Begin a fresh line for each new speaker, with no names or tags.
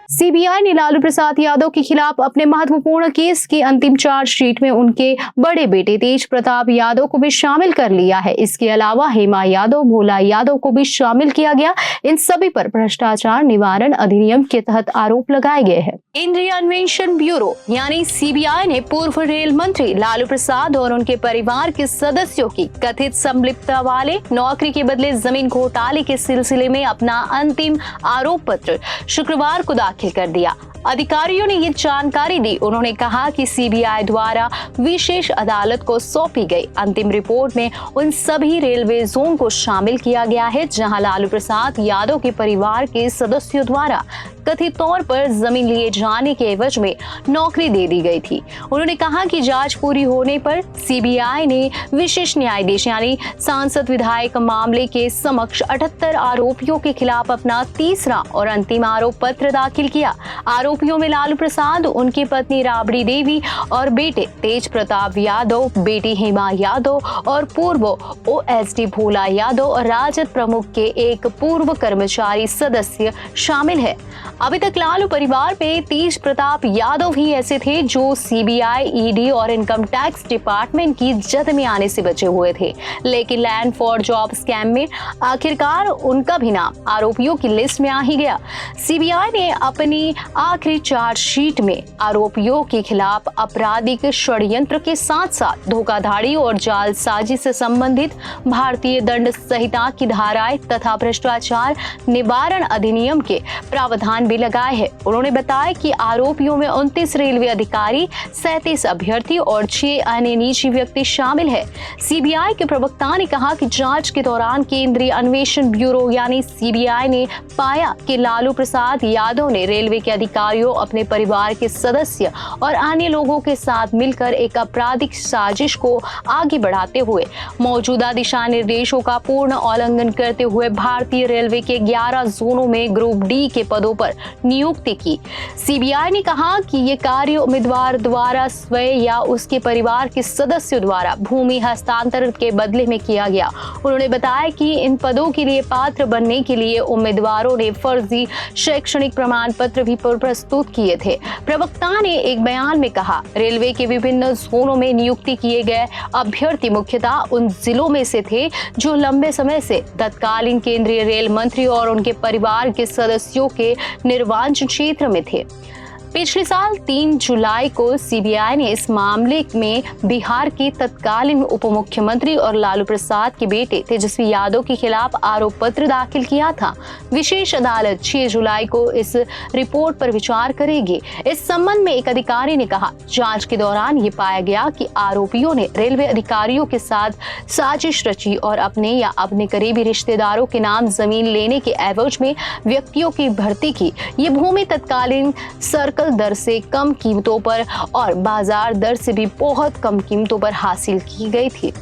CBI ने लालू प्रसाद यादव के खिलाफ अपने महत्वपूर्ण केस की अंतिम चार्जशीट में उनके बड़े बेटे तेज प्रताप यादव को भी शामिल कर लिया है। इसके अलावा हेमा यादव, भोला यादव को भी शामिल किया गया। इन सभी पर भ्रष्टाचार निवारण अधिनियम के तहत आरोप लगाए गए हैं। केंद्रीय अन्वेषण ब्यूरो यानी सीबीआई ने पूर्व रेल मंत्री लालू प्रसाद और उनके परिवार के सदस्यों की कथित संलिप्तता वाले नौकरी के बदले जमीन घोटाले के सिलसिले में अपना अंतिम आरोप पत्र शुक्रवार को दाखिल कर दिया। अधिकारियों ने ये जानकारी दी। उन्होंने कहा कि सीबीआई द्वारा विशेष अदालत को सौंपी गई अंतिम रिपोर्ट में उन सभी रेलवे जोन को शामिल किया गया है जहां लालू प्रसाद यादव के परिवार के सदस्यों द्वारा कथित तौर पर जमीन लिए जाने के एवज में नौकरी दे दी गई थी। उन्होंने कहा कि जांच पूरी होने पर सीबीआई ने विशेष न्यायाधीश यानी सांसद विधायक मामले के समक्ष 78 आरोपियों के खिलाफ अपना तीसरा और अंतिम आरोप पत्र दाखिल किया। आरोपियों में लालू प्रसाद, उनकी पत्नी राबड़ी देवी और बेटे तेज प्रताप यादव, बेटी हेमा यादव और पूर्व ओएसडी भोला यादव और राजद प्रमुख के एक पूर्व कर्मचारी सदस्य शामिल है। अभी तक लालू परिवार में तेज प्रताप यादव ही ऐसे थे जो सीबीआई, ईडी और इनकम टैक्स डिपार्टमेंट की जद में आने से बचे हुए थे, लेकिन लैंड फॉर जॉब स्कैम में आखिरकार उनका भी नाम आरोपियों की लिस्ट में आ ही गया। सीबीआई ने अपनी आखिरी चार्जशीट में आरोपियों के खिलाफ आपराधिक षड्यंत्र के साथ साथ धोखाधड़ी और जालसाजी से संबंधित भारतीय दंड संहिता की धाराएं तथा भ्रष्टाचार निवारण अधिनियम के प्रावधान भी लगाए हैं। उन्होंने बताया कि आरोपियों में 29 रेलवे अधिकारी, 37 अभ्यर्थी और 6 अन्य निजी व्यक्ति शामिल है। सीबीआई के प्रवक्ता ने कहा कि जांच के दौरान केंद्रीय अन्वेषण ब्यूरो यानी सीबीआई ने पाया कि लालू प्रसाद यादव ने रेलवे के अधिकारियों, अपने परिवार के सदस्य और अन्य लोगों के साथ मिलकर एक आपराधिक साजिश को आगे बढ़ाते हुए मौजूदा दिशा निर्देशों का पूर्ण उल्लंघन करते हुए भारतीय रेलवे के 11 जोनों में ग्रुप डी के पदों पर नियुक्ति की। सीबीआई ने कहा कि ये कार्य उम्मीदवार द्वारा स्वयं या उसके परिवार के सदस्यों द्वारा भूमि हस्तांतरण के बदले में किया गया। उन्होंने बताया कि इन पदों के लिए पात्र बनने के लिए उम्मीदवारों ने फर्जी शैक्षणिक प्रमाण पत्र भी प्रस्तुत किए थे। प्रवक्ता ने एक बयान में कहा, रेलवे के विभिन्न जोनों में नियुक्ति किए गए अभ्यर्थी मुख्यतः उन जिलों में से थे जो लंबे समय से तत्कालीन केंद्रीय रेल मंत्री और उनके परिवार के सदस्यों के निर्वाचन क्षेत्र में थे। पिछले साल 3 जुलाई को सीबीआई ने इस मामले में बिहार के तत्कालीन उप मुख्यमंत्री और लालू प्रसाद के बेटे तेजस्वी यादव के खिलाफ आरोप पत्र दाखिल किया था। विशेष अदालत 6 जुलाई को इस रिपोर्ट पर विचार करेगी। इस संबंध में एक अधिकारी ने कहा, जांच के दौरान ये पाया गया कि आरोपियों ने रेलवे अधिकारियों के साथ साजिश रची और अपने या अपने करीबी रिश्तेदारों के नाम जमीन लेने के एवज में व्यक्तियों की भर्ती की। ये भूमि तत्कालीन सर्कल दर से कम कीमतों पर और बाजार दर से भी बहुत कम कीमतों पर हासिल की गई थी।